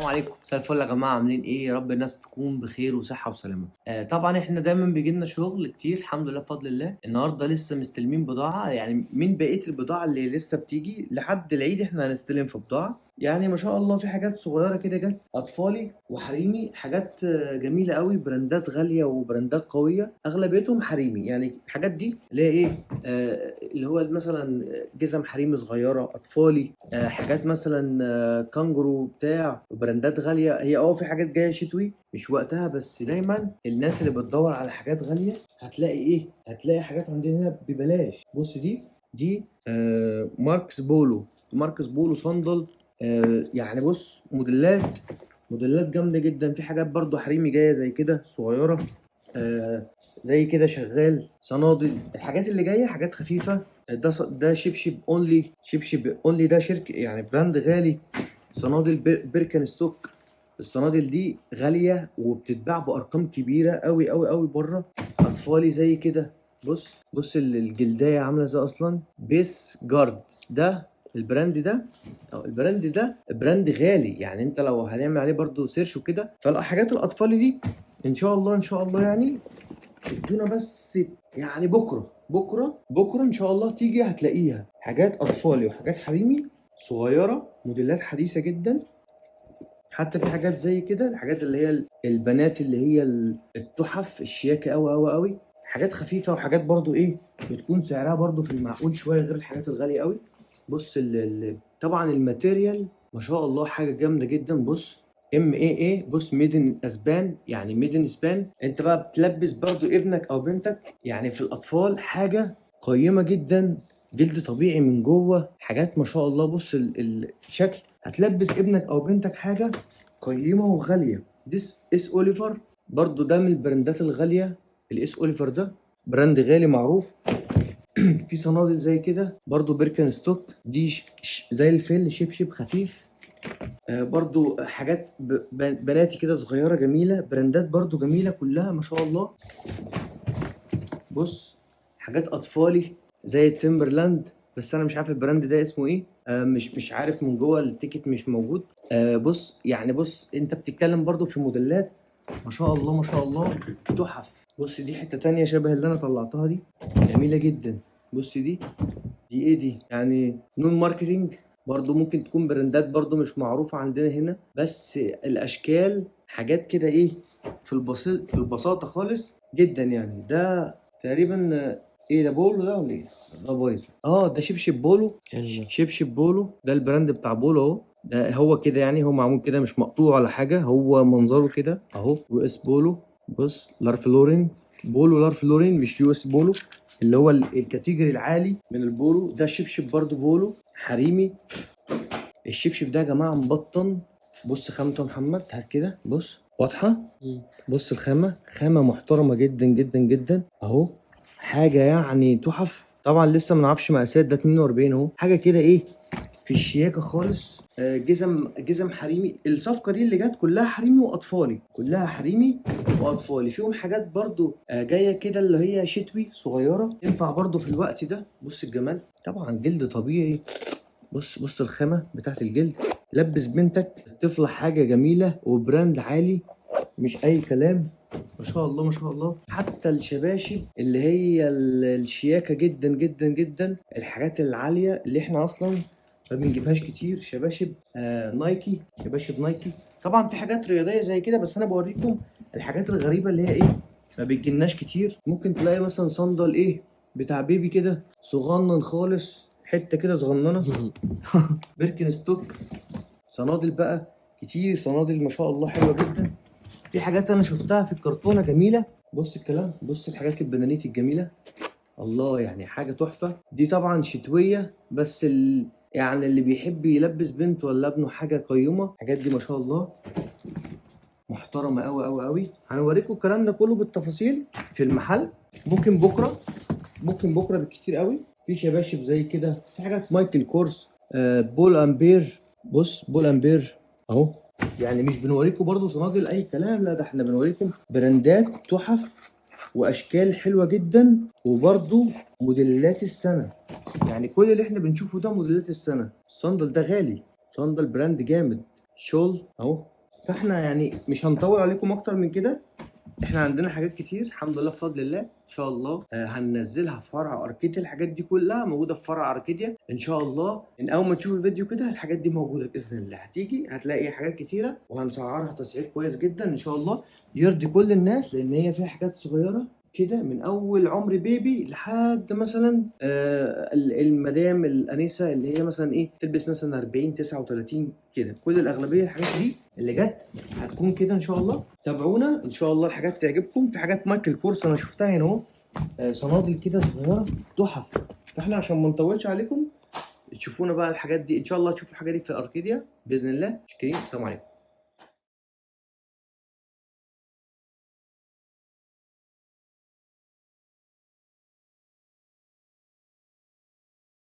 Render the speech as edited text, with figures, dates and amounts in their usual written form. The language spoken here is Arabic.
عليكم، مساء الفل يا جماعة، عاملين إيه؟ يا رب الناس تكون بخير وصحة وسلامة. طبعًا إحنا دايمًا بييجي لنا شغل كتير الحمد لله بفضل الله، النهارده لسه مستلمين بضاعة، يعني من بقية البضاعة اللي لسه بتيجي لحد العيد إحنا هنستلم في بضاعة، يعني ما شاء الله في حاجات صغيرة كده جات أطفالي وحريمي، حاجات جميلة أوي، براندات غالية وبراندات قوية، أغلبيتهم حريمي، يعني الحاجات دي اللي هي إيه، اللي هو مثلًا جزم حريمي صغيرة، أطفالي، حاجات مثلًا كانجرو بتاع براندات غالية. هي في حاجات جاية شتوي مش وقتها، بس دايما الناس اللي بتدور على حاجات غالية هتلاقي ايه، هتلاقي حاجات عندنا هنا ببلاش. بص دي ماركس بولو صندل. يعني بص موديلات جامدة جدا. في حاجات برضو حريمي جاية زي كده صغيرة، آه زي كده شغال صنادل. الحاجات اللي جاية حاجات خفيفة. ده شبشب اونلي، ده شركة يعني براند غالي. صنادل بيركن ستوك. الصنادل دي غالية وبتتباع بأرقام كبيرة أوي أوي أوي بره. أطفالي زي كده. بص الجلدية عاملة ازاي أصلا. بيس جارد ده البراند ده، أو البراند ده براند غالي، يعني انت لو هنعمل عليه برضو سيرش وكده. فالحاجات الأطفالي دي إن شاء الله يعني ادونا بس، يعني بكرة إن شاء الله تيجي هتلاقيها حاجات أطفالي وحاجات حريمي صغيرة، موديلات حديثة جدا. حتى في حاجات زي كده، الحاجات اللي هي البنات اللي هي التحف الشياكة أوي أوي أوي. حاجات خفيفة وحاجات برضو إيه، بتكون سعرها برضو في المعقول شوية غير الحاجات الغالية أوي. بص طبعا الماتيريال ما شاء الله حاجة جامدة جدا. بص MAA، بص ميدن اسبان، يعني ميدن اسبان. انت بقى بتلبس برضو ابنك او بنتك، يعني في الاطفال حاجة قيمة جدا. جلد طبيعي من جوه، حاجات ما شاء الله. بص الشكل، هتلبس ابنك او بنتك حاجة قيمة وغالية. ديس اس اوليفر، برضو ده من البراندات الغالية. الاس اوليفر ده براند غالي معروف. في صنادل زي كده برضو بيركن ستوك، دي زي الفل، شبشب خفيف. برضو حاجات بناتي كده صغيرة جميلة، براندات برضو جميلة كلها ما شاء الله. بص حاجات أطفالي زي التمبرلاند، بس أنا مش عارف البراند ده اسمه إيه. مش عارف، من جوه التيكت مش موجود. بص أنت بتتكلم برضو في موديلات ما شاء الله ما شاء الله، تحف. بص دي حتة تانية شبه اللي أنا طلعتها دي، جميلة جدا. بص دي ايه دي، يعني نون ماركتينج. برضو ممكن تكون براندات برضو مش معروفة عندنا هنا، بس الاشكال حاجات كده ايه، في البساطة خالص جدا. يعني ده تقريبا ايه ده، بولو ده ولا ايه؟ ده بايظ. ده شبشب بولو. شبشب بولو ده البراند بتاع بولو اهو. ده هو كده، يعني هو معمول كده مش مقطوع ولا حاجة، هو منظره كده اهو. US بولو. بص لارف لورين، بولو لارف لورين مش US بولو، اللي هو الكاتيجوري العالي من البولو. ده شبشب برضو بولو حريمي. الشبشب ده يا جماعه مبطن. بص خامته محمد، هات كده بص واضحه. بص خامه محترمه جدا جدا جدا اهو. حاجه يعني تحف. طبعا لسه ما نعرفش مقاسات، ده 42 اهو، حاجه كده ايه في الشياكه خالص. جزم حريمي. الصفقه دي اللي جت كلها حريمي واطفالي، كلها حريمي واطفالي. فيهم حاجات برضو جايه كده اللي هي شتوي صغيره، ينفع برضو في الوقت ده. بص الجمال، طبعا جلد طبيعي. بص الخامه بتاعت الجلد. لبس بنتك الطفله حاجه جميله وبراند عالي، مش اي كلام. ما شاء الله ما شاء الله. حتى الشباشب اللي هي الشياكه جدا جدا جدا، الحاجات العاليه اللي احنا اصلا ما بنجيبهاش كتير. شباشب نايكي، شباشب نايكي. طبعا في حاجات رياضيه زي كده، بس انا بوريكم الحاجات الغريبه اللي هي ايه، ما بتجيلناش كتير. ممكن تلاقي مثلا صندل ايه بتاع بيبي كده صغنن خالص، حته كده صغننه. بيركن ستوك. صنادل بقى كتير، صنادل ما شاء الله حلوه جدا. في حاجات انا شفتها في الكرتونه جميله. بص الكلام، بص الحاجات البنانيت الجميله، الله يعني حاجه تحفه. دي طبعا شتويه، بس يعني اللي بيحب يلبس بنته ولا ابنه حاجه قيمه، الحاجات دي ما شاء الله محترمه قوي قوي قوي. هنوريكم الكلام ده كله بالتفاصيل في المحل. ممكن بكره بالكتير قوي. في شباشب زي كده، في حاجات مايكل كورس، بول امبير. بص بول امبير اهو. يعني مش بنوريكم برضو صنادل اي كلام، لا ده احنا بنوريكم براندات تحف واشكال حلوه جدا، وبرضو موديلات السنه. يعني كل اللي احنا بنشوفه ده موديلات السنه. الصندل ده غالي، صندل براند جامد. شول اهو، فاحنا يعني مش هنطول عليكم اكتر من كده. احنا عندنا حاجات كتير الحمد لله بفضل الله ان شاء الله هننزلها في فرع اركيديا. الحاجات دي كلها موجوده في فرع اركيديا ان شاء الله. ان اول ما تشوف الفيديو كده الحاجات دي موجوده باذن الله. هتيجي هتلاقي حاجات كتيره وهنسعرها تسعير كويس جدا ان شاء الله يرضي كل الناس، لان هي فيها حاجات صغيره كده من اول عمر بيبي لحد مثلا المدام الانسه اللي هي مثلا ايه تلبس مثلا 40 39 كده. كل الاغلبيه الحاجات دي اللي جت هتكون كده ان شاء الله. تابعونا ان شاء الله الحاجات تعجبكم. في حاجات مايكل كورس انا شفتها هنا اهو، صنادل كده صغيره تحف. فاحنا عشان ما نطولش عليكم تشوفونا بقى الحاجات دي ان شاء الله. تشوفوا الحاجات دي في الاركيديا باذن الله. شكرا، السلام عليكم.